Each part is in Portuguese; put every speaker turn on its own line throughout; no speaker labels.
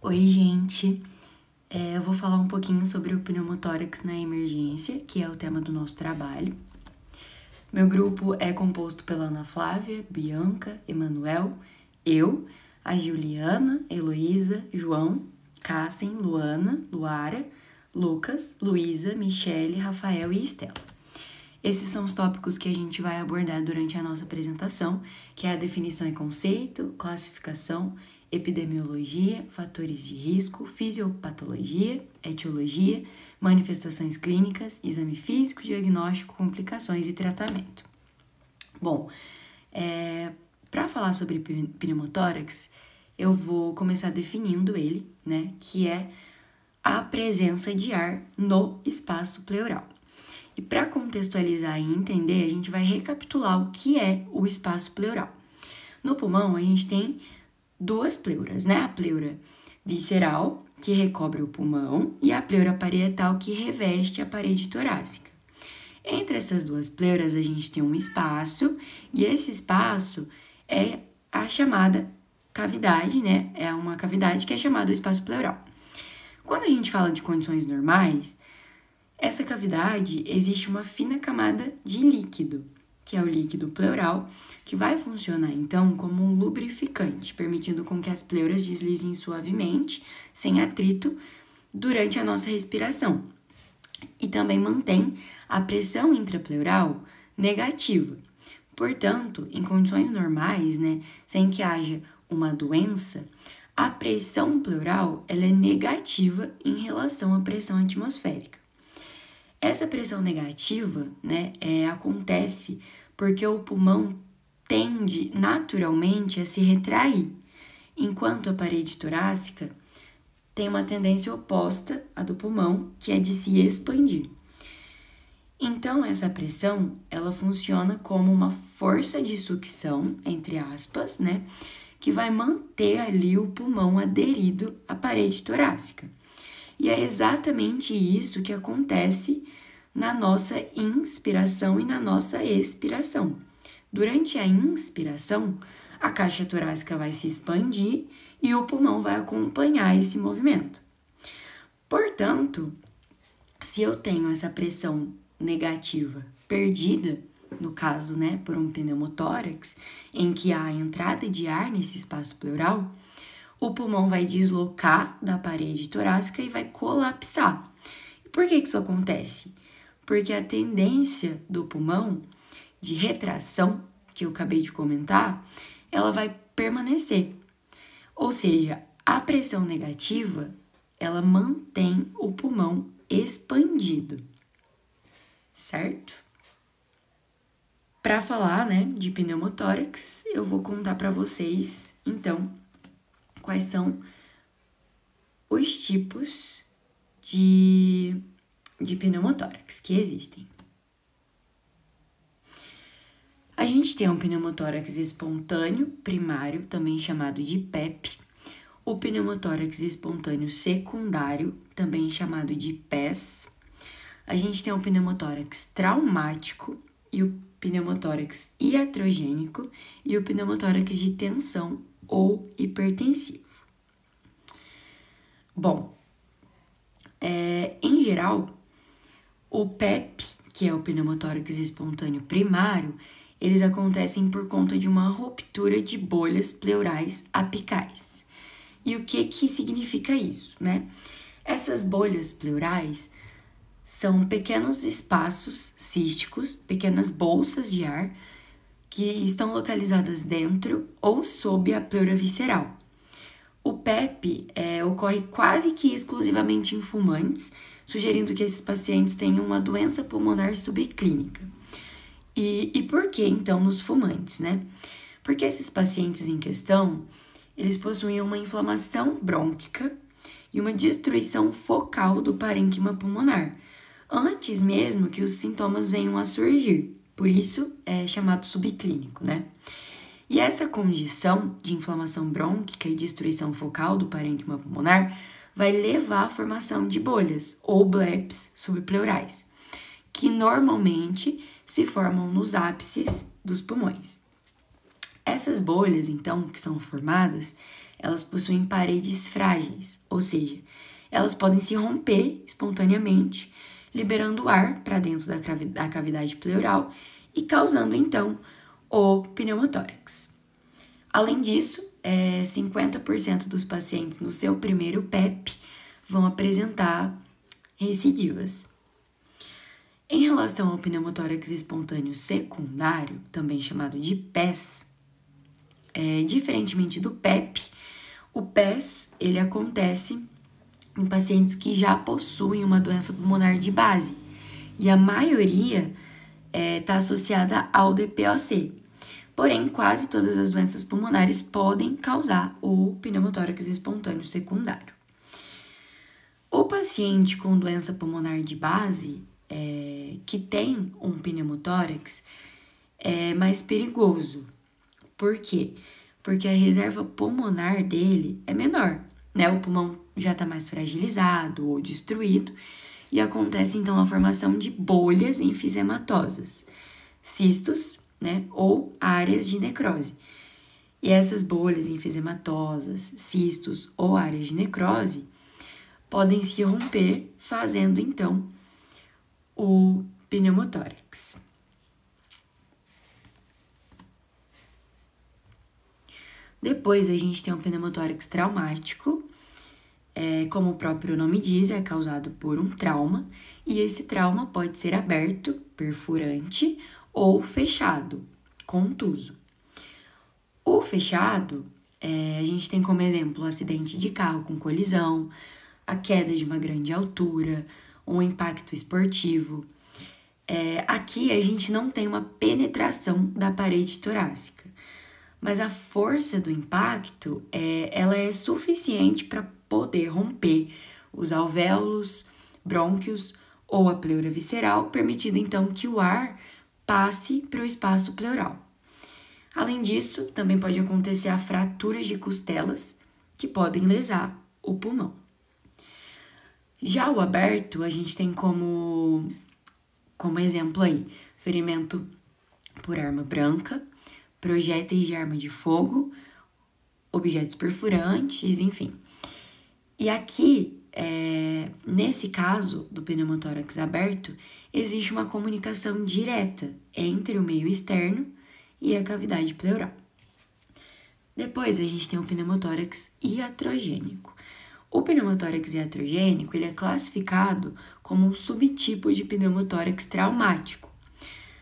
Oi, gente. Eu vou falar um pouquinho sobre o pneumotórax na emergência, que é o tema do nosso trabalho. Meu grupo é composto pela Ana Flávia, Bianca, Emanuel, eu, a Juliana, Heloísa, João, Cassen, Luana, Luara, Lucas, Luísa, Michele, Rafael e Estela. Esses são os tópicos que a gente vai abordar durante a nossa apresentação, que é a definição e conceito, classificação, epidemiologia, fatores de risco, fisiopatologia, etiologia, manifestações clínicas, exame físico, diagnóstico, complicações e tratamento. Bom, para falar sobre pneumotórax, eu vou começar definindo ele, né, que é a presença de ar no espaço pleural. E para contextualizar e entender, a gente vai recapitular o que é o espaço pleural. No pulmão, a gente tem duas pleuras, né? A pleura visceral, que recobre o pulmão, e a pleura parietal, que reveste a parede torácica. Entre essas duas pleuras, a gente tem um espaço, e esse espaço é a chamada cavidade, né? É uma cavidade que é chamada espaço pleural. Quando a gente fala de condições normais, essa cavidade existe uma fina camada de líquido, que é o líquido pleural, que vai funcionar então como um lubrificante, permitindo com que as pleuras deslizem suavemente, sem atrito, durante a nossa respiração. E também mantém a pressão intrapleural negativa. Portanto, em condições normais, né, sem que haja uma doença, a pressão pleural ela é negativa em relação à pressão atmosférica. Essa pressão negativa, né, acontece porque o pulmão tende naturalmente a se retrair, enquanto a parede torácica tem uma tendência oposta à do pulmão, que é de se expandir. Então, essa pressão, ela funciona como uma força de sucção, entre aspas, né, que vai manter ali o pulmão aderido à parede torácica. E é exatamente isso que acontece na nossa inspiração e na nossa expiração. Durante a inspiração, a caixa torácica vai se expandir e o pulmão vai acompanhar esse movimento. Portanto, se eu tenho essa pressão negativa perdida, no caso, né, por um pneumotórax, em que há a entrada de ar nesse espaço pleural, o pulmão vai deslocar da parede torácica e vai colapsar. E por que isso acontece? Porque a tendência do pulmão de retração, que eu acabei de comentar, ela vai permanecer. Ou seja, a pressão negativa, ela mantém o pulmão expandido, certo? Para falar, né, de pneumotórax, eu vou contar para vocês, então, quais são os tipos de pneumotórax que existem. A gente tem um pneumotórax espontâneo primário, também chamado de PEP, o pneumotórax espontâneo secundário, também chamado de PES. A gente tem um pneumotórax traumático e o pneumotórax iatrogênico e o pneumotórax de tensão ou hipertensivo. Bom, em geral, o PEP, que é o pneumotórax espontâneo primário, eles acontecem por conta de uma ruptura de bolhas pleurais apicais. E o que significa isso, né? Essas bolhas pleurais são pequenos espaços císticos, pequenas bolsas de ar, que estão localizadas dentro ou sob a pleura visceral. O PEP ocorre quase que exclusivamente em fumantes, sugerindo que esses pacientes tenham uma doença pulmonar subclínica. E por que, então, nos fumantes, né? Porque esses pacientes em questão, eles possuem uma inflamação brônquica e uma destruição focal do parênquima pulmonar, antes mesmo que os sintomas venham a surgir. Por isso, é chamado subclínico, né? E essa condição de inflamação brônquica e destruição focal do parênquima pulmonar vai levar à formação de bolhas, ou bleps, subpleurais, que normalmente se formam nos ápices dos pulmões. Essas bolhas, então, que são formadas, elas possuem paredes frágeis, ou seja, elas podem se romper espontaneamente, liberando ar para dentro da cavidade pleural e causando, então, o pneumotórax. Além disso, 50% dos pacientes no seu primeiro PEP vão apresentar recidivas. Em relação ao pneumotórax espontâneo secundário, também chamado de PES, diferentemente do PEP, o PES ele acontece em pacientes que já possuem uma doença pulmonar de base, e a maioria está associada ao DPOC. Porém, quase todas as doenças pulmonares podem causar o pneumotórax espontâneo secundário. O paciente com doença pulmonar de base, que tem um pneumotórax, é mais perigoso. Por quê? Porque a reserva pulmonar dele é menor, né? O pulmão já está mais fragilizado ou destruído e acontece então a formação de bolhas enfisematosas, cistos, né? Ou áreas de necrose. E essas bolhas enfisematosas, cistos ou áreas de necrose podem se romper, fazendo então o pneumotórax. Depois a gente tem um pneumotórax traumático, como o próprio nome diz, é causado por um trauma, e esse trauma pode ser aberto, perfurante, ou fechado, contuso. O fechado, a gente tem como exemplo o acidente de carro com colisão, a queda de uma grande altura, um impacto esportivo. Aqui a gente não tem uma penetração da parede torácica, mas a força do impacto ela é suficiente para poder romper os alvéolos, brônquios ou a pleura visceral, permitindo então que o ar passe para o espaço pleural. Além disso, também pode acontecer a fratura de costelas, que podem lesar o pulmão. Já o aberto, a gente tem como exemplo aí, ferimento por arma branca, projéteis de arma de fogo, objetos perfurantes, enfim. E aqui, nesse caso do pneumotórax aberto, existe uma comunicação direta entre o meio externo e a cavidade pleural. Depois, a gente tem o pneumotórax iatrogênico. O pneumotórax iatrogênico ele é classificado como um subtipo de pneumotórax traumático,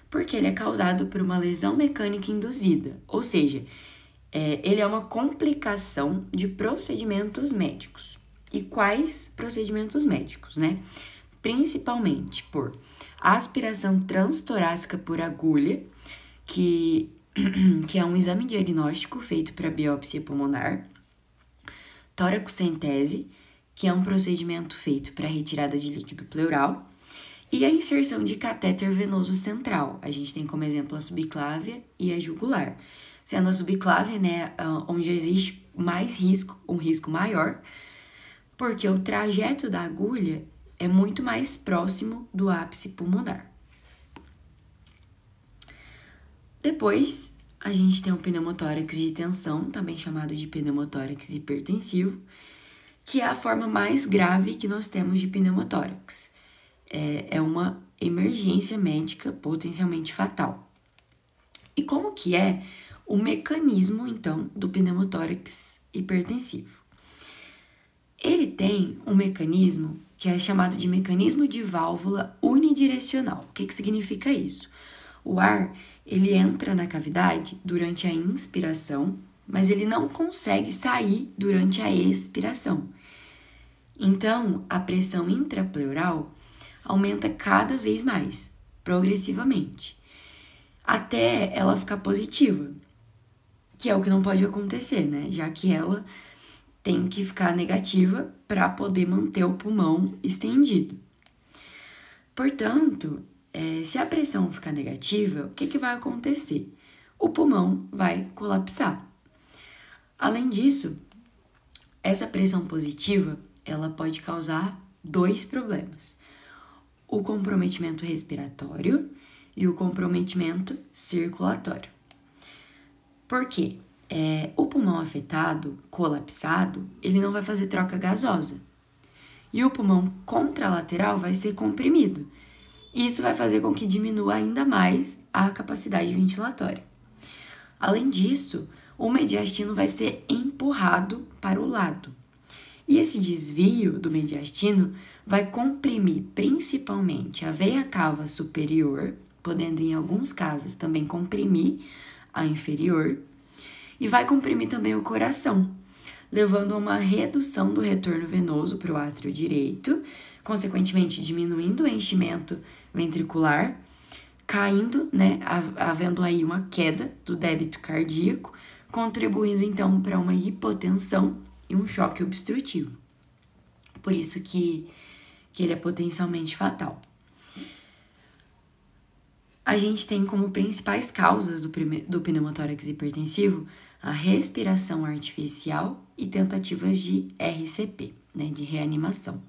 porque ele é causado por uma lesão mecânica induzida, ou seja, ele é uma complicação de procedimentos médicos. E quais procedimentos médicos, né? Principalmente por aspiração transtorácica por agulha, que é um exame diagnóstico feito para biópsia pulmonar, toracocentese, que é um procedimento feito para retirada de líquido pleural, e a inserção de catéter venoso central. A gente tem como exemplo a subclávia e a jugular. Sendo a subclávia, né, onde existe mais risco, um risco maior, porque o trajeto da agulha é muito mais próximo do ápice pulmonar. Depois, a gente tem o pneumotórax de tensão, também chamado de pneumotórax hipertensivo, que é a forma mais grave que nós temos de pneumotórax. É uma emergência médica potencialmente fatal. E como que é o mecanismo, então, do pneumotórax hipertensivo? Ele tem um mecanismo que é chamado de mecanismo de válvula unidirecional. O que significa isso? O ar, ele entra na cavidade durante a inspiração, mas ele não consegue sair durante a expiração. Então, a pressão intrapleural aumenta cada vez mais, progressivamente, até ela ficar positiva, que é o que não pode acontecer, né? Já que ela tem que ficar negativa para poder manter o pulmão estendido. Portanto, se a pressão ficar negativa, o que vai acontecer? O pulmão vai colapsar. Além disso, essa pressão positiva, ela pode causar 2 problemas: o comprometimento respiratório e o comprometimento circulatório. Por quê? O pulmão afetado, colapsado, ele não vai fazer troca gasosa. E o pulmão contralateral vai ser comprimido. Isso vai fazer com que diminua ainda mais a capacidade ventilatória. Além disso, o mediastino vai ser empurrado para o lado. E esse desvio do mediastino vai comprimir principalmente a veia cava superior, podendo em alguns casos também comprimir a inferior, e vai comprimir também o coração, levando a uma redução do retorno venoso para o átrio direito, consequentemente diminuindo o enchimento ventricular, caindo, havendo aí uma queda do débito cardíaco, contribuindo então para uma hipotensão e um choque obstrutivo. Por isso que ele é potencialmente fatal. A gente tem como principais causas do pneumotórax hipertensivo a respiração artificial e tentativas de RCP, de reanimação.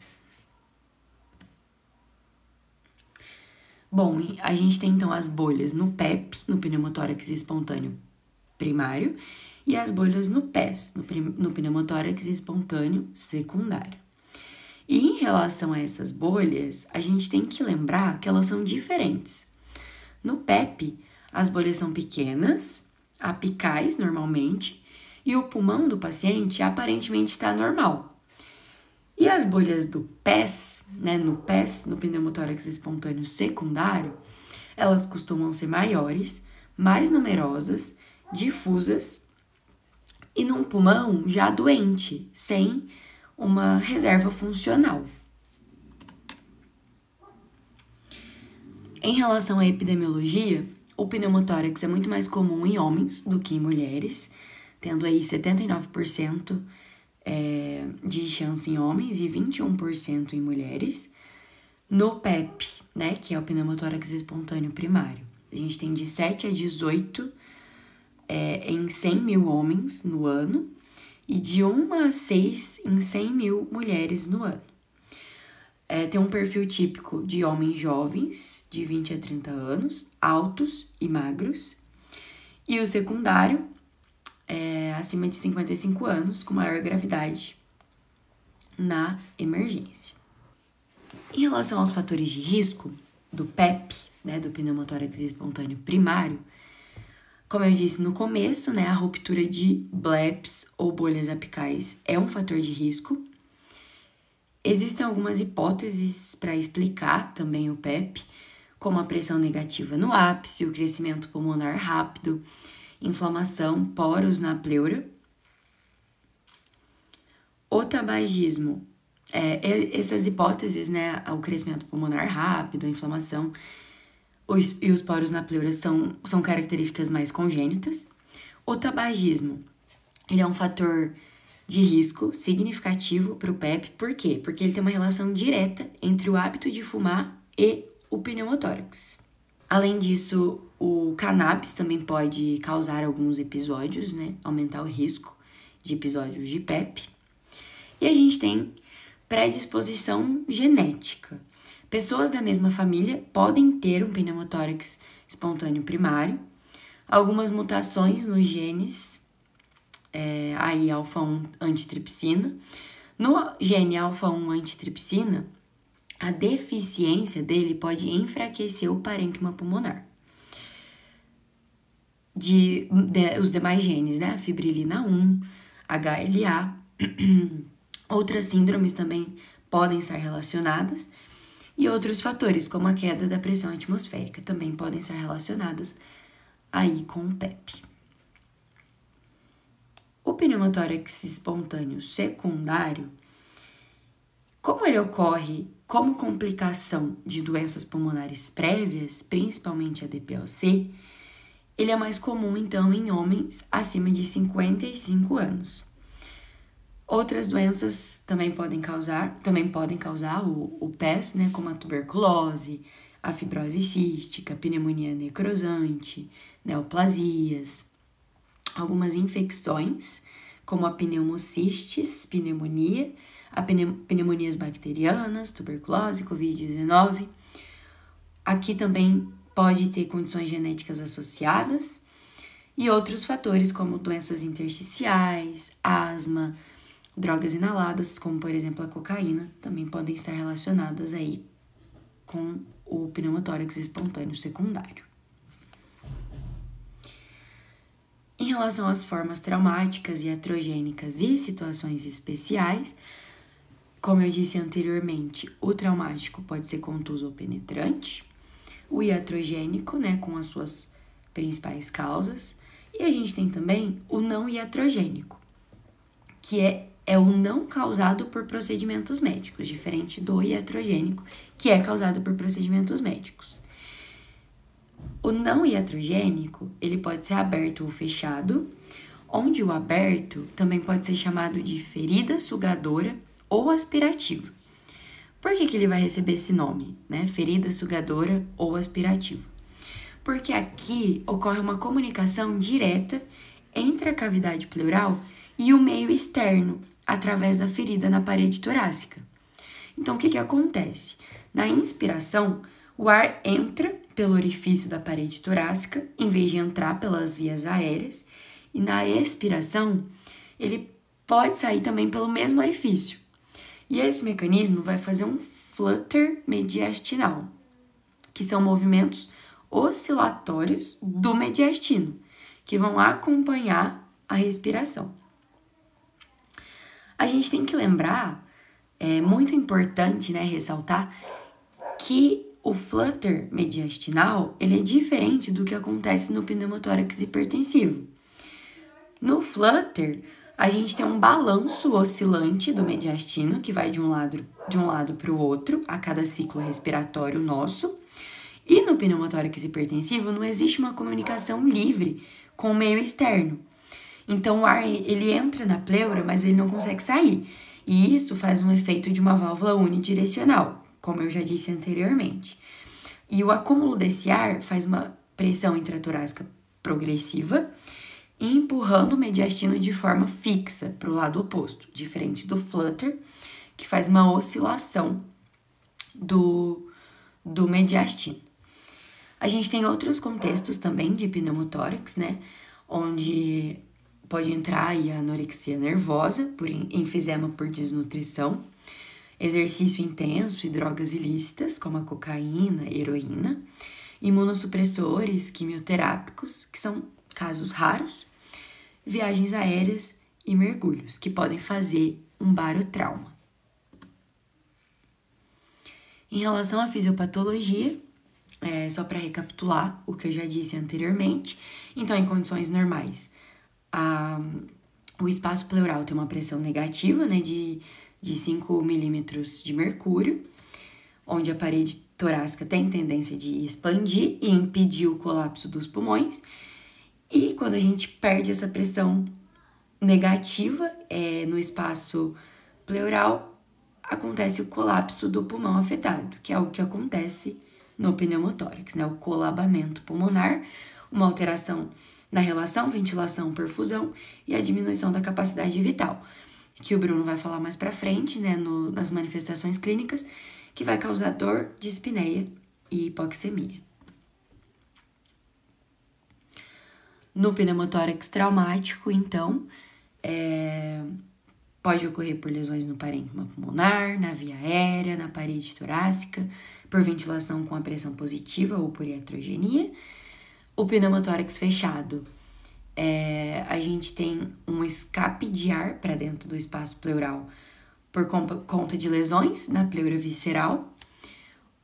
Bom, a gente tem então as bolhas no PEP, no pneumotórax espontâneo primário, e as bolhas no PES, no pneumotórax espontâneo secundário. E em relação a essas bolhas, a gente tem que lembrar que elas são diferentes. No PEP, as bolhas são pequenas, apicais normalmente, e o pulmão do paciente aparentemente está normal. E as bolhas do PES, no PES, no pneumotórax espontâneo secundário, elas costumam ser maiores, mais numerosas, difusas e num pulmão já doente, sem uma reserva funcional. Em relação à epidemiologia, o pneumotórax é muito mais comum em homens do que em mulheres, tendo aí 79% de chance em homens e 21% em mulheres. No PEP, que é o pneumotórax espontâneo primário, a gente tem de 7 a 18 em 100 mil homens no ano e de 1 a 6 em 100 mil mulheres no ano. Tem um perfil típico de homens jovens, de 20 a 30 anos, altos e magros. E o secundário é acima de 55 anos, com maior gravidade na emergência. Em relação aos fatores de risco do PEP, do pneumotórax espontâneo primário, como eu disse no começo, a ruptura de bleps ou bolhas apicais é um fator de risco. Existem algumas hipóteses para explicar também o PEP, como a pressão negativa no ápice, o crescimento pulmonar rápido, inflamação, poros na pleura. O tabagismo, essas hipóteses, o crescimento pulmonar rápido, a inflamação e os poros na pleura são características mais congênitas. O tabagismo, ele é um fator de risco significativo para o PEP. Por quê? Porque ele tem uma relação direta entre o hábito de fumar e o pneumotórax. Além disso, o cannabis também pode causar alguns episódios, aumentar o risco de episódios de PEP. E a gente tem predisposição genética. Pessoas da mesma família podem ter um pneumotórax espontâneo primário. Algumas mutações nos genes, aí alfa-1 antitripsina. No gene alfa-1 antitripsina, a deficiência dele pode enfraquecer o parênquima pulmonar. Os demais genes, a fibrilina 1, HLA, outras síndromes também podem estar relacionadas, e outros fatores, como a queda da pressão atmosférica, também podem estar relacionados aí com o PEP. O pneumotórax espontâneo secundário, como ele ocorre como complicação de doenças pulmonares prévias, principalmente a DPOC, ele é mais comum, então, em homens acima de 55 anos. Outras doenças também podem causar o PES, como a tuberculose, a fibrose cística, a pneumonia necrosante, neoplasias, algumas infecções, como a pneumocistis, pneumonia, pneumonias bacterianas, tuberculose, Covid-19. Aqui também pode ter condições genéticas associadas e outros fatores como doenças intersticiais, asma, drogas inaladas, como por exemplo a cocaína, também podem estar relacionadas aí com o pneumotórax espontâneo secundário. Em relação às formas traumáticas e iatrogênicas e situações especiais, como eu disse anteriormente, o traumático pode ser contuso ou penetrante, o iatrogênico, né, com as suas principais causas, e a gente tem também o não iatrogênico, que é o não causado por procedimentos médicos, diferente do iatrogênico, que é causado por procedimentos médicos. O não iatrogênico, ele pode ser aberto ou fechado, onde o aberto também pode ser chamado de ferida sugadora ou aspirativa. Por que ele vai receber esse nome, né? Ferida sugadora ou aspirativa? Porque aqui ocorre uma comunicação direta entre a cavidade pleural e o meio externo, através da ferida na parede torácica. Então, o que acontece? Na inspiração, o ar entra pelo orifício da parede torácica, em vez de entrar pelas vias aéreas, e na expiração, ele pode sair também pelo mesmo orifício. E esse mecanismo vai fazer um flutter mediastinal, que são movimentos oscilatórios do mediastino, que vão acompanhar a respiração. A gente tem que lembrar, é muito importante, né, ressaltar, que o flutter mediastinal, ele é diferente do que acontece no pneumotórax hipertensivo. No flutter, a gente tem um balanço oscilante do mediastino, que vai de um lado para o outro, a cada ciclo respiratório nosso. E no pneumotórax hipertensivo, não existe uma comunicação livre com o meio externo. Então, o ar, ele entra na pleura, mas ele não consegue sair. E isso faz um efeito de uma válvula unidirecional, como eu já disse anteriormente. E o acúmulo desse ar faz uma pressão intratorácica progressiva, empurrando o mediastino de forma fixa para o lado oposto, diferente do flutter, que faz uma oscilação do mediastino. A gente tem outros contextos também de pneumotórax, né, onde pode entrar aí a anorexia nervosa, por enfisema por desnutrição, exercício intenso e drogas ilícitas, como a cocaína, heroína, imunossupressores, quimioterápicos, que são casos raros, viagens aéreas e mergulhos, que podem fazer um barotrauma. Em relação à fisiopatologia, só para recapitular o que eu já disse anteriormente, então em condições normais, o espaço pleural tem uma pressão negativa, né, de 5 milímetros de mercúrio, onde a parede torácica tem tendência de expandir e impedir o colapso dos pulmões. E quando a gente perde essa pressão negativa no espaço pleural, acontece o colapso do pulmão afetado, que é o que acontece no pneumotórax, né? O colabamento pulmonar, uma alteração na relação ventilação-perfusão e a diminuição da capacidade vital, que o Bruno vai falar mais pra frente, né, nas manifestações clínicas, que vai causar dor, dispneia e hipoxemia. No pneumotórax traumático, então, pode ocorrer por lesões no parênquima pulmonar, na via aérea, na parede torácica, por ventilação com a pressão positiva ou por iatrogenia. O pneumotórax fechado, a gente tem um escape de ar para dentro do espaço pleural por conta de lesões na pleura visceral.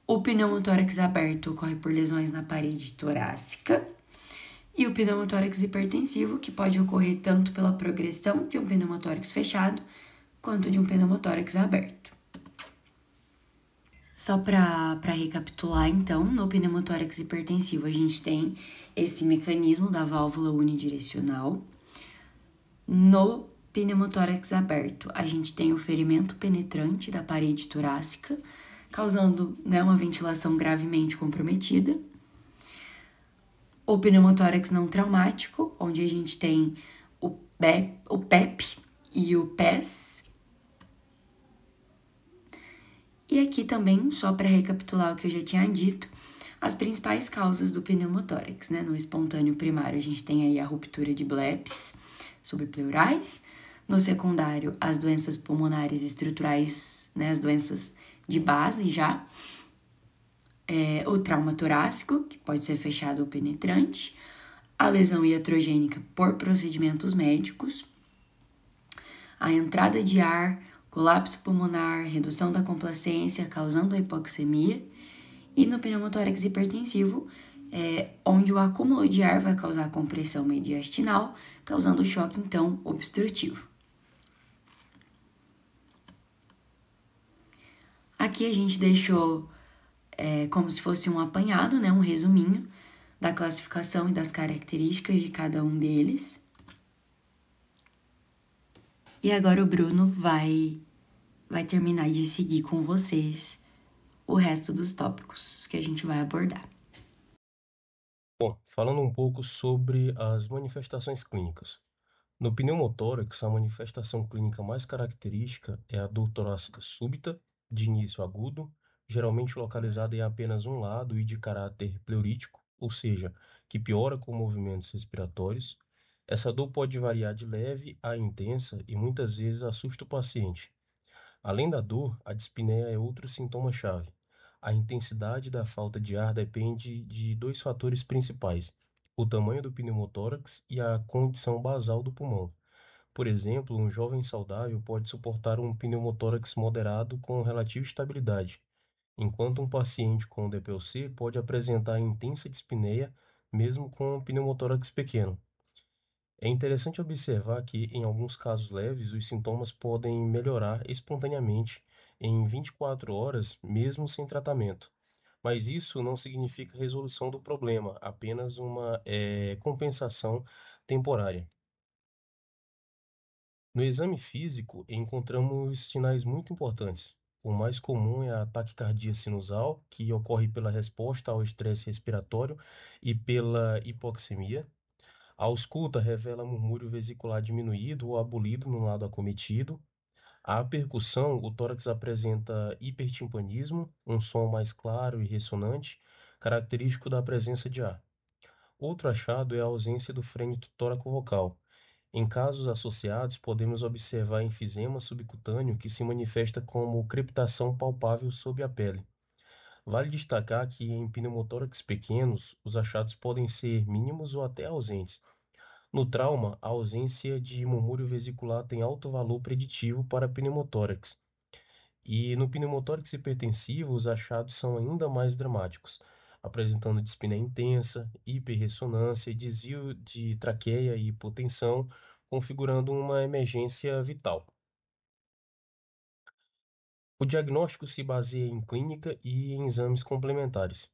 O pneumotórax aberto ocorre por lesões na parede torácica. E o pneumotórax hipertensivo, que pode ocorrer tanto pela progressão de um pneumotórax fechado, quanto de um pneumotórax aberto. Só para recapitular, então, no pneumotórax hipertensivo, a gente tem esse mecanismo da válvula unidirecional. No pneumotórax aberto, a gente tem o ferimento penetrante da parede torácica, causando, né, uma ventilação gravemente comprometida. O pneumotórax não traumático, onde a gente tem o PEP e o PES. E aqui também, só para recapitular o que eu já tinha dito, as principais causas do pneumotórax, né? No espontâneo primário, a gente tem aí a ruptura de bleps subpleurais. No secundário, as doenças pulmonares estruturais, né? As doenças de base já. O trauma torácico, que pode ser fechado ou penetrante. A lesão iatrogênica por procedimentos médicos. A entrada de ar, colapso pulmonar, redução da complacência, causando a hipoxemia. E no pneumotórax hipertensivo, onde o acúmulo de ar vai causar compressão mediastinal, causando choque, então, obstrutivo. Aqui a gente deixou como se fosse um apanhado, né, um resuminho da classificação e das características de cada um deles. E agora o Bruno vai terminar de seguir com vocês o resto dos tópicos que a gente vai abordar.
Bom, falando um pouco sobre as manifestações clínicas. No pneumotórax, a manifestação clínica mais característica é a dor torácica súbita, de início agudo, geralmente localizada em apenas um lado e de caráter pleurítico, ou seja, que piora com movimentos respiratórios. Essa dor pode variar de leve a intensa e muitas vezes assusta o paciente. Além da dor, a dispneia é outro sintoma-chave. A intensidade da falta de ar depende de dois fatores principais: o tamanho do pneumotórax e a condição basal do pulmão. Por exemplo, um jovem saudável pode suportar um pneumotórax moderado com relativa estabilidade, enquanto um paciente com DPOC pode apresentar intensa dispneia mesmo com um pneumotórax pequeno. É interessante observar que, em alguns casos leves, os sintomas podem melhorar espontaneamente em 24 horas, mesmo sem tratamento. Mas isso não significa resolução do problema, apenas uma compensação temporária. No exame físico, encontramos sinais muito importantes. O mais comum é a taquicardia sinusal, que ocorre pela resposta ao estresse respiratório e pela hipoxemia. A ausculta revela murmúrio vesicular diminuído ou abolido no lado acometido. A percussão, o tórax apresenta hipertimpanismo, um som mais claro e ressonante, característico da presença de ar. Outro achado é a ausência do frênito tóraco-vocal. Em casos associados, podemos observar enfisema subcutâneo que se manifesta como crepitação palpável sob a pele. Vale destacar que em pneumotórax pequenos, os achados podem ser mínimos ou até ausentes. No trauma, a ausência de murmúrio vesicular tem alto valor preditivo para pneumotórax. E no pneumotórax hipertensivo, os achados são ainda mais dramáticos, apresentando dispneia intensa, hiperressonância, desvio de traqueia e hipotensão, configurando uma emergência vital. O diagnóstico se baseia em clínica e em exames complementares.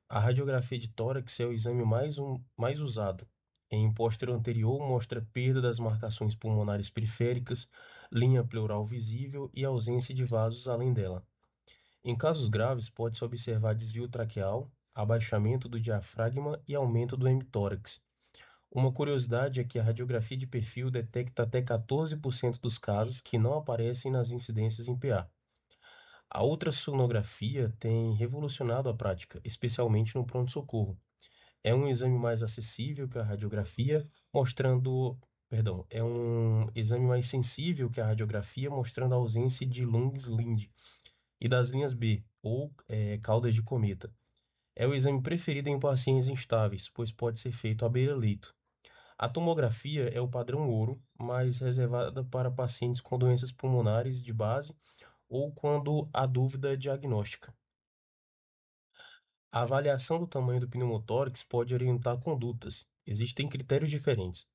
A radiografia de tórax é o exame mais usado. Em póstero anterior, mostra perda das marcações pulmonares periféricas, linha pleural visível e ausência de vasos além dela. Em casos graves, pode-se observar desvio traqueal, abaixamento do diafragma e aumento do hemitórax. Uma curiosidade é que a radiografia de perfil detecta até 14% dos casos que não aparecem nas incidências em PA. A ultrassonografia tem revolucionado a prática, especialmente no pronto-socorro. É um exame mais acessível que a radiografia, é um exame mais sensível que a radiografia, mostrando a ausência de Lungs-Linde e das linhas B, ou caudas de cometa. É o exame preferido em pacientes instáveis, pois pode ser feito à beira-leito. A tomografia é o padrão ouro, mas reservada para pacientes com doenças pulmonares de base ou quando há dúvida diagnóstica. A avaliação do tamanho do pneumotórax pode orientar condutas. Existem critérios diferentes.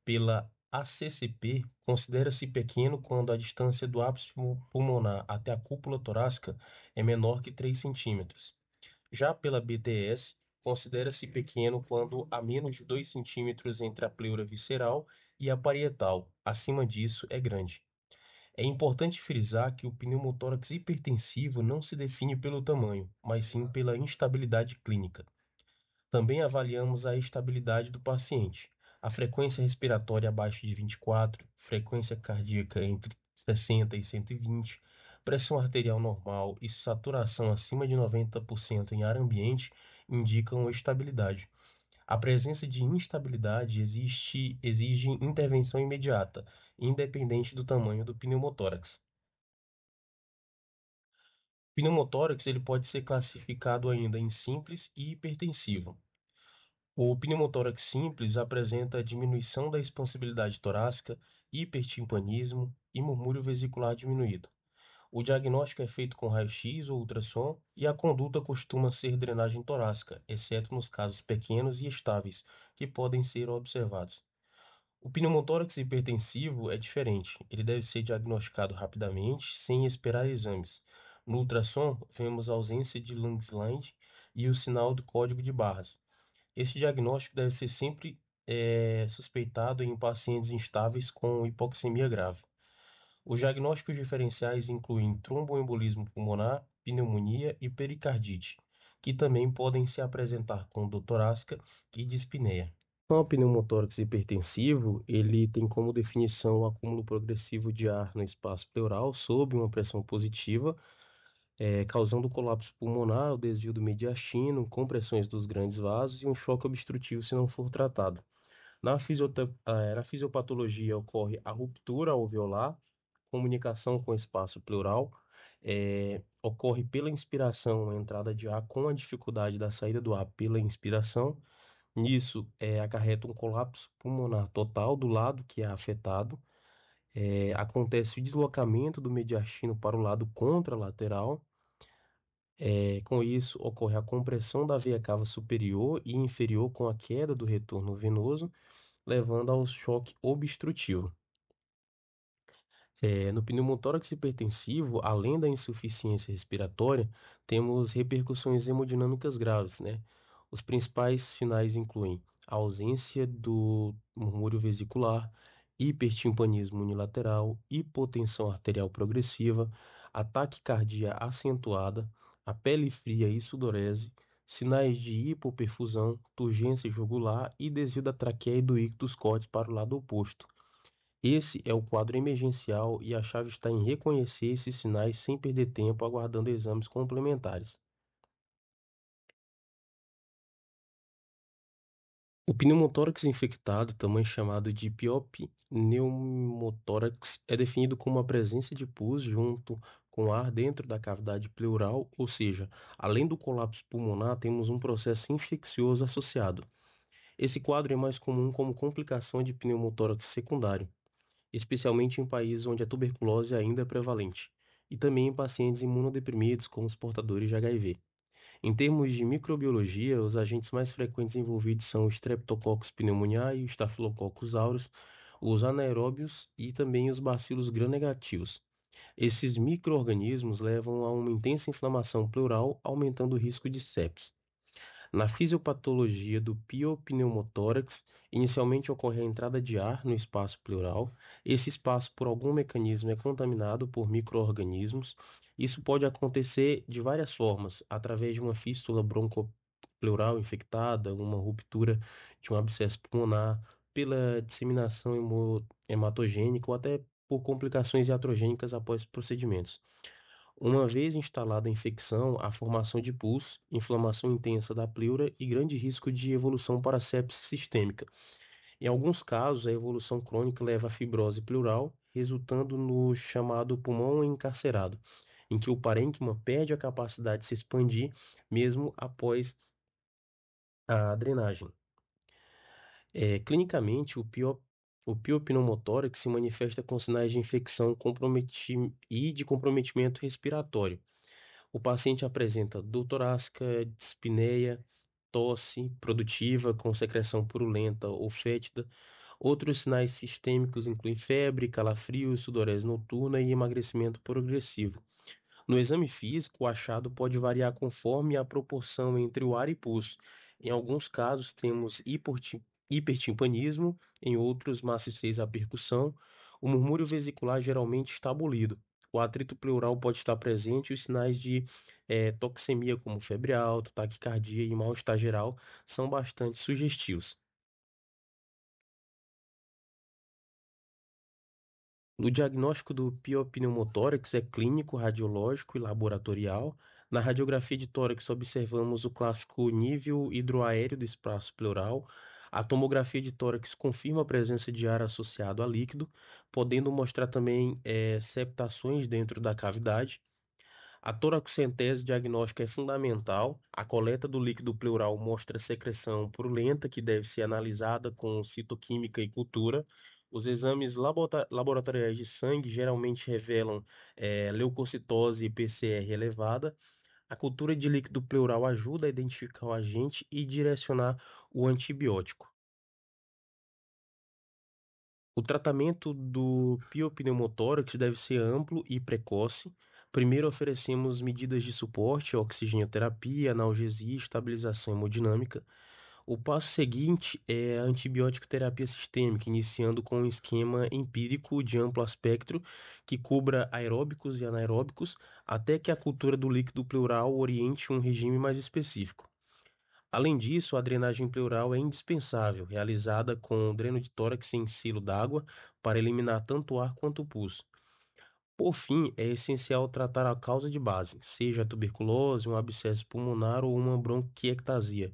Pela ACCP, considera-se pequeno quando a distância do ápice pulmonar até a cúpula torácica é menor que 3 centímetros. Já pela BTS, considera-se pequeno quando há menos de 2 centímetros entre a pleura visceral e a parietal. Acima disso, é grande. É importante frisar que o pneumotórax hipertensivo não se define pelo tamanho, mas sim pela instabilidade clínica. Também avaliamos a estabilidade do paciente, a frequência respiratória abaixo de 24, frequência cardíaca entre 60 e 120, pressão arterial normal e saturação acima de 90% em ar ambiente indicam estabilidade. A presença de instabilidade exige intervenção imediata, independente do tamanho do pneumotórax. O pneumotórax ele pode ser classificado ainda em simples e hipertensivo. O pneumotórax simples apresenta diminuição da expansibilidade torácica, hipertimpanismo e murmúrio vesicular diminuído. O diagnóstico é feito com raio-x ou ultrassom e a conduta costuma ser drenagem torácica, exceto nos casos pequenos e estáveis, que podem ser observados. O pneumotórax hipertensivo é diferente. Ele deve ser diagnosticado rapidamente, sem esperar exames. No ultrassom, vemos a ausência de Langsline e o sinal do código de barras. Esse diagnóstico deve ser sempre suspeitado em pacientes instáveis com hipoxemia grave. Os diagnósticos diferenciais incluem tromboembolismo pulmonar, pneumonia e pericardite, que também podem se apresentar com dor torácica e dispneia. O pneumotórax hipertensivo, ele tem como definição o acúmulo progressivo de ar no espaço pleural sob uma pressão positiva, causando colapso pulmonar, o desvio do mediastino, compressões dos grandes vasos e um choque obstrutivo se não for tratado. Na fisiopatologia ocorre a ruptura alveolar, comunicação com o espaço pleural, ocorre pela inspiração a entrada de ar com a dificuldade da saída do ar pela inspiração. Nisso, acarreta um colapso pulmonar total do lado que é afetado. Acontece o deslocamento do mediastino para o lado contralateral. Com isso, ocorre a compressão da veia cava superior e inferior com a queda do retorno venoso, levando ao choque obstrutivo. No pneumotórax hipertensivo, além da insuficiência respiratória, temos repercussões hemodinâmicas graves, né? Os principais sinais incluem a ausência do murmúrio vesicular, hipertimpanismo unilateral, hipotensão arterial progressiva, ataque cardíaco acentuada, a pele fria e sudorese, sinais de hipoperfusão, turgência jugular e desvio da traqueia e do ictus cortes para o lado oposto. Esse é o quadro emergencial e a chave está em reconhecer esses sinais sem perder tempo aguardando exames complementares. O pneumotórax infectado, também chamado de piopneumotórax, é definido como a presença de pus junto com ar dentro da cavidade pleural, ou seja, além do colapso pulmonar, temos um processo infeccioso associado. Esse quadro é mais comum como complicação de pneumotórax secundário, especialmente em países onde a tuberculose ainda é prevalente, e também em pacientes imunodeprimidos, como os portadores de HIV. Em termos de microbiologia, os agentes mais frequentes envolvidos são o Streptococcus pneumoniae, o Staphylococcus aureus, os anaeróbios e também os bacilos gram-negativos. Esses micro-organismos levam a uma intensa inflamação pleural, aumentando o risco de sepsis. Na fisiopatologia do piopneumotórax, inicialmente ocorre a entrada de ar no espaço pleural. Esse espaço, por algum mecanismo, é contaminado por micro-organismos. Isso pode acontecer de várias formas, através de uma fístula broncopleural infectada, uma ruptura de um abscesso pulmonar, pela disseminação hematogênica ou até por complicações iatrogênicas após procedimentos. Uma vez instalada a infecção, a formação de pus, inflamação intensa da pleura e grande risco de evolução para sepse sistêmica. Em alguns casos, a evolução crônica leva à fibrose pleural, resultando no chamado pulmão encarcerado, em que o parênquima perde a capacidade de se expandir mesmo após a drenagem. Clinicamente, o piopneumotórax se manifesta com sinais de infecção e de comprometimento respiratório. O paciente apresenta dor torácica, dispneia, tosse produtiva com secreção purulenta ou fétida. Outros sinais sistêmicos incluem febre, calafrio, sudorese noturna e emagrecimento progressivo. No exame físico, o achado pode variar conforme a proporção entre o ar e pulso. Em alguns casos, temos hipertimpanismo, em outros, maciçez à percussão. O murmúrio vesicular geralmente está abolido. O atrito pleural pode estar presente e os sinais de toxemia, como febre alta, taquicardia e mal-estar geral, são bastante sugestivos. O diagnóstico do piopneumotórax é clínico, radiológico e laboratorial. Na radiografia de tórax, observamos o clássico nível hidroaéreo do espaço pleural. A tomografia de tórax confirma a presença de ar associado a líquido, podendo mostrar também septações dentro da cavidade. A toracocentese diagnóstica é fundamental. A coleta do líquido pleural mostra secreção purulenta que deve ser analisada com citoquímica e cultura. Os exames laboratoriais de sangue geralmente revelam leucocitose e PCR elevada. A cultura de líquido pleural ajuda a identificar o agente e direcionar o antibiótico. O tratamento do piopneumotórax deve ser amplo e precoce. Primeiro oferecemos medidas de suporte, oxigenoterapia, analgesia e estabilização hemodinâmica. O passo seguinte é a antibiótico terapia sistêmica, iniciando com um esquema empírico de amplo espectro que cubra aeróbicos e anaeróbicos, até que a cultura do líquido pleural oriente um regime mais específico. Além disso, a drenagem pleural é indispensável, realizada com dreno de tórax em silo d'água para eliminar tanto o ar quanto o pus. Por fim, é essencial tratar a causa de base, seja a tuberculose, um abscesso pulmonar ou uma bronquiectasia.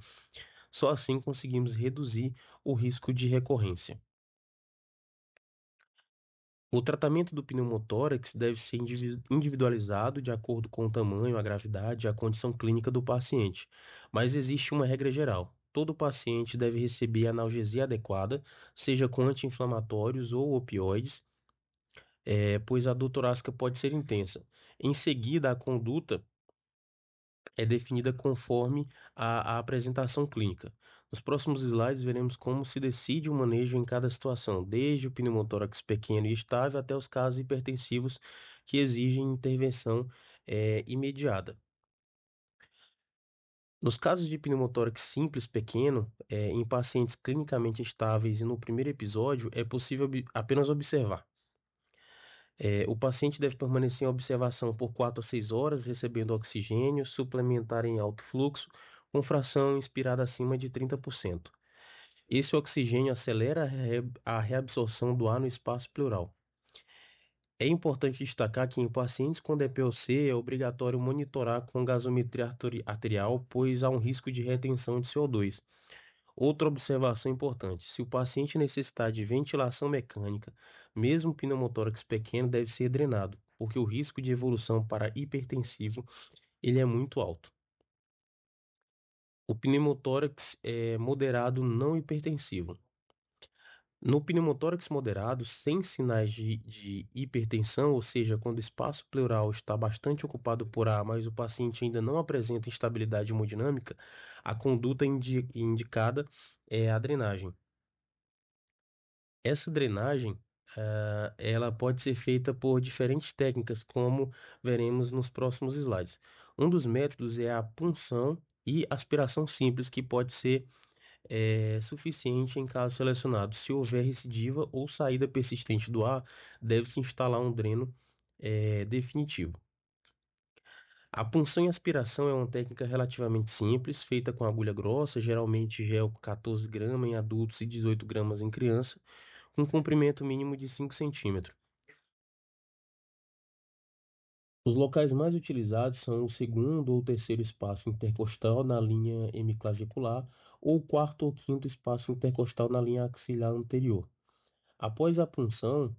Só assim conseguimos reduzir o risco de recorrência. O tratamento do pneumotórax deve ser individualizado de acordo com o tamanho, a gravidade e a condição clínica do paciente, mas existe uma regra geral. Todo paciente deve receber analgesia adequada, seja com anti-inflamatórios ou opioides, pois a dor torácica pode ser intensa. Em seguida, a conduta é definida conforme a apresentação clínica. Nos próximos slides, veremos como se decide o manejo em cada situação, desde o pneumotórax pequeno e estável até os casos hipertensivos que exigem intervenção imediata. Nos casos de pneumotórax simples pequeno, em pacientes clinicamente estáveis e no primeiro episódio, é possível apenas observar. O paciente deve permanecer em observação por 4 a 6 horas, recebendo oxigênio, suplementar em alto fluxo, com fração inspirada acima de 30%. Esse oxigênio acelera a reabsorção do ar no espaço pleural. É importante destacar que em pacientes com DPOC é obrigatório monitorar com gasometria arterial, pois há um risco de retenção de CO2. Outra observação importante: se o paciente necessitar de ventilação mecânica, mesmo pneumotórax pequeno deve ser drenado, porque o risco de evolução para hipertensivo ele é muito alto. O pneumotórax é moderado não hipertensivo. No pneumotórax moderado, sem sinais de hipertensão, ou seja, quando o espaço pleural está bastante ocupado por ar, mas o paciente ainda não apresenta instabilidade hemodinâmica, a conduta indicada é a drenagem. Essa drenagem, ela pode ser feita por diferentes técnicas, como veremos nos próximos slides. Um dos métodos é a punção e aspiração simples, que pode ser suficiente em caso selecionado. Se houver recidiva ou saída persistente do ar, deve-se instalar um dreno definitivo. A punção e aspiração é uma técnica relativamente simples, feita com agulha grossa, geralmente gel 14 gramas em adultos e 18 gramas em criança, com comprimento mínimo de 5 centímetros. Os locais mais utilizados são o segundo ou terceiro espaço intercostal na linha hemiclavicular ou o quarto ou quinto espaço intercostal na linha axilar anterior. Após a punção,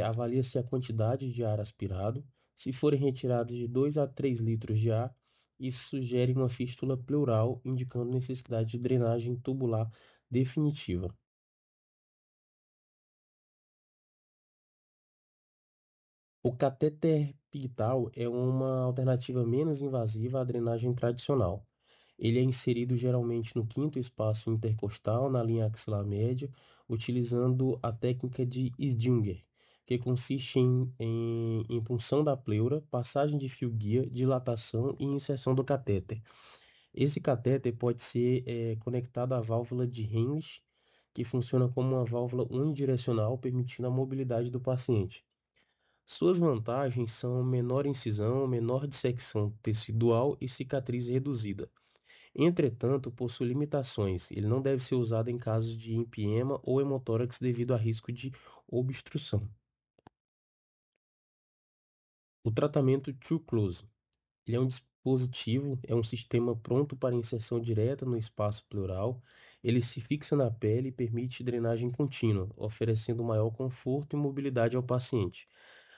avalia-se a quantidade de ar aspirado. Se forem retirados de 2 a 3 litros de ar, isso sugere uma fístula pleural, indicando necessidade de drenagem tubular definitiva. O catéter pigtal é uma alternativa menos invasiva à drenagem tradicional. Ele é inserido geralmente no quinto espaço intercostal, na linha axilar média, utilizando a técnica de Sdinger, que consiste em punção da pleura, passagem de fio-guia, dilatação e inserção do catéter. Esse catéter pode ser conectado à válvula de Heimlich, que funciona como uma válvula unidirecional, permitindo a mobilidade do paciente. Suas vantagens são menor incisão, menor dissecção tecidual e cicatriz reduzida. Entretanto, possui limitações. Ele não deve ser usado em casos de empiema ou hemotórax devido a risco de obstrução. O tratamento Too Close. Ele é um positivo é um sistema pronto para inserção direta no espaço pleural. Ele se fixa na pele e permite drenagem contínua, oferecendo maior conforto e mobilidade ao paciente.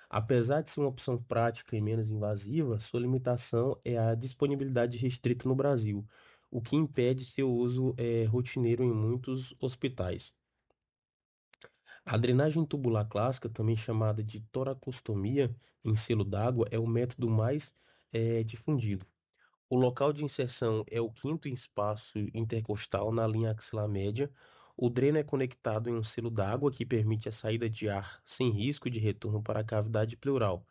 Apesar de ser uma opção prática e menos invasiva, sua limitação é a disponibilidade restrita no Brasil, o que impede seu uso rotineiro em muitos hospitais. A drenagem tubular clássica, também chamada de toracostomia em selo d'água, é o método mais difundido. O local de inserção é o quinto espaço intercostal na linha axilar média. O dreno é conectado em um selo d'água que permite a saída de ar sem risco de retorno para a cavidade pleural.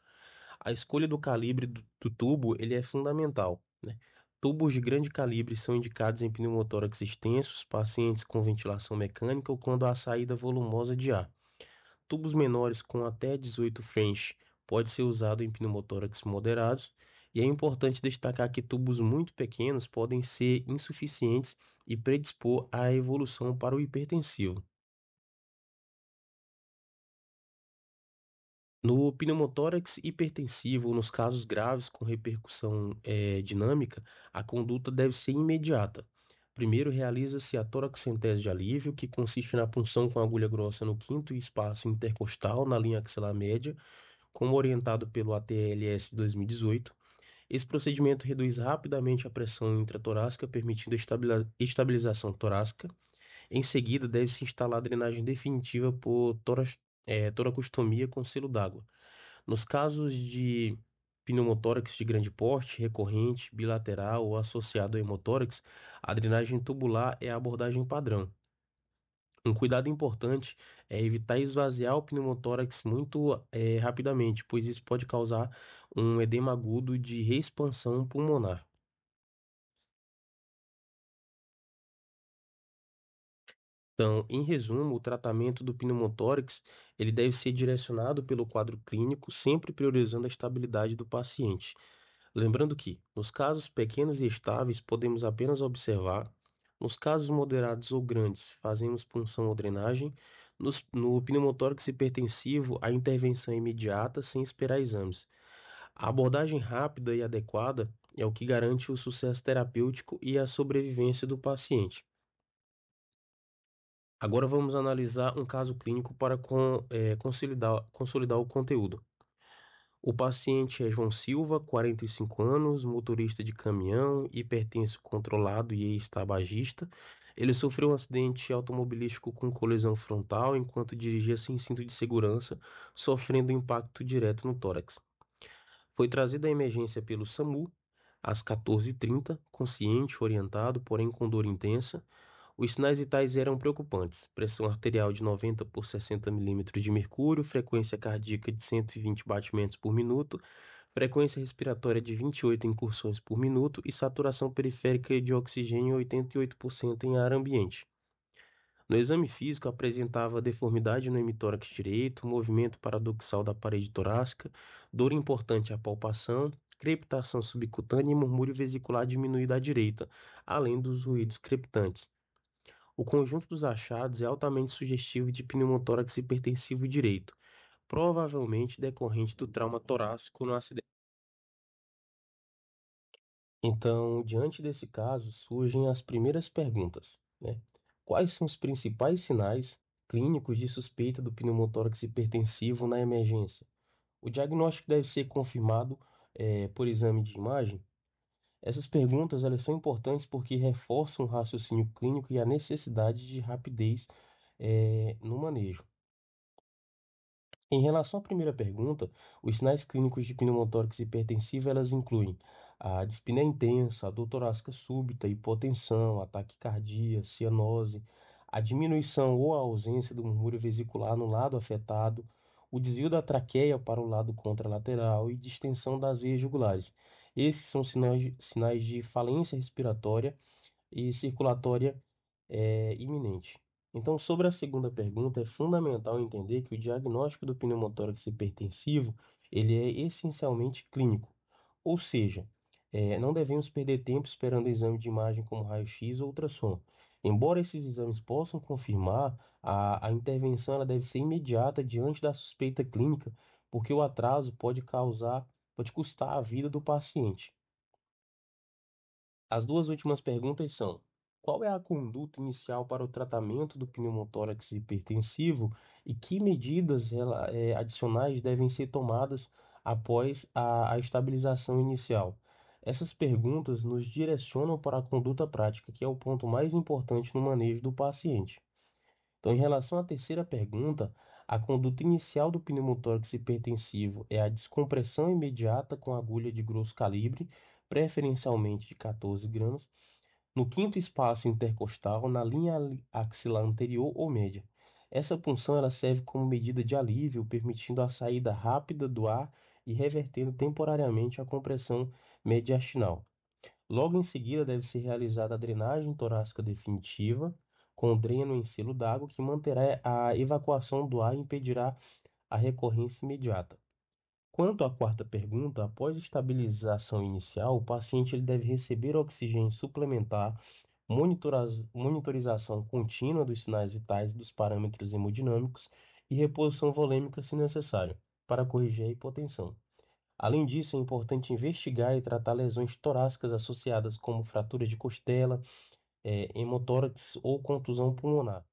A escolha do calibre do tubo ele é fundamental, né? Tubos de grande calibre são indicados em pneumotórax extensos, pacientes com ventilação mecânica ou quando há saída volumosa de ar. Tubos menores com até 18 French pode ser usado em pneumotórax moderados, e é importante destacar que tubos muito pequenos podem ser insuficientes e predispor à evolução para o hipertensivo. No pneumotórax hipertensivo, nos casos graves com repercussão dinâmica, a conduta deve ser imediata. Primeiro, realiza-se a toracocentese de alívio, que consiste na punção com agulha grossa no quinto espaço intercostal, na linha axilar média, como orientado pelo ATLS 2018. Esse procedimento reduz rapidamente a pressão intratorácica, permitindo estabilização torácica. Em seguida, deve-se instalar a drenagem definitiva por toracostomia com selo d'água. Nos casos de pneumotórax de grande porte, recorrente, bilateral ou associado a hemotórax, a drenagem tubular é a abordagem padrão. Um cuidado importante é evitar esvaziar o pneumotórax muito rapidamente, pois isso pode causar um edema agudo de reexpansão pulmonar. Então, em resumo, o tratamento do pneumotórax ele deve ser direcionado pelo quadro clínico, sempre priorizando a estabilidade do paciente. Lembrando que, nos casos pequenos e estáveis, podemos apenas observar. Nos casos moderados ou grandes, fazemos punção ou drenagem. No pneumotórax hipertensivo, a intervenção é imediata, sem esperar exames. A abordagem rápida e adequada é o que garante o sucesso terapêutico e a sobrevivência do paciente. Agora vamos analisar um caso clínico para consolidar o conteúdo. O paciente é João Silva, 45 anos, motorista de caminhão, hipertenso controlado e ex-tabagista. Ele sofreu um acidente automobilístico com colisão frontal enquanto dirigia sem cinto de segurança, sofrendo impacto direto no tórax. Foi trazido à emergência pelo SAMU às 14h30, consciente, orientado, porém com dor intensa. Os sinais vitais eram preocupantes: pressão arterial de 90 por 60 milímetros de mercúrio, frequência cardíaca de 120 batimentos por minuto, frequência respiratória de 28 incursões por minuto e saturação periférica de oxigênio 88% em ar ambiente. No exame físico, apresentava deformidade no hemitórax direito, movimento paradoxal da parede torácica, dor importante à palpação, crepitação subcutânea e murmúrio vesicular diminuído à direita, além dos ruídos crepitantes. O conjunto dos achados é altamente sugestivo de pneumotórax hipertensivo direito, provavelmente decorrente do trauma torácico no acidente. Então, diante desse caso, surgem as primeiras perguntas, né? Quais são os principais sinais clínicos de suspeita do pneumotórax hipertensivo na emergência? O diagnóstico deve ser confirmado, por exame de imagem. Essas perguntas elas são importantes porque reforçam o raciocínio clínico e a necessidade de rapidez, no manejo. Em relação à primeira pergunta, os sinais clínicos de pneumotórax hipertensiva elas incluem a dispneia intensa, a dor torácica súbita, hipotensão, ataque cardíaco, cianose, a diminuição ou a ausência do murmúrio vesicular no lado afetado, o desvio da traqueia para o lado contralateral e distensão das veias jugulares. Esses são sinais de falência respiratória e circulatória iminente. Então, sobre a segunda pergunta, é fundamental entender que o diagnóstico do pneumotórax hipertensivo ele é essencialmente clínico, ou seja, não devemos perder tempo esperando exame de imagem como raio-x ou ultrassom. Embora esses exames possam confirmar, a intervenção ela deve ser imediata diante da suspeita clínica, porque o atraso pode custar a vida do paciente. As duas últimas perguntas são: qual é a conduta inicial para o tratamento do pneumotórax hipertensivo e que medidas adicionais devem ser tomadas após a estabilização inicial? Essas perguntas nos direcionam para a conduta prática, que é o ponto mais importante no manejo do paciente. Então, em relação à terceira pergunta, a conduta inicial do pneumotórax hipertensivo é a descompressão imediata com agulha de grosso calibre, preferencialmente de 14 gramas, no quinto espaço intercostal, na linha axilar anterior ou média. Essa punção ela serve como medida de alívio, permitindo a saída rápida do ar e revertendo temporariamente a compressão mediastinal. Logo em seguida, deve ser realizada a drenagem torácica definitiva, com dreno em selo d'água, que manterá a evacuação do ar e impedirá a recorrência imediata. Quanto à quarta pergunta, após a estabilização inicial, o paciente ele deve receber oxigênio suplementar, monitorização contínua dos sinais vitais e dos parâmetros hemodinâmicos e reposição volêmica se necessário, para corrigir a hipotensão. Além disso, é importante investigar e tratar lesões torácicas associadas como fratura de costela, hemotórax ou contusão pulmonar.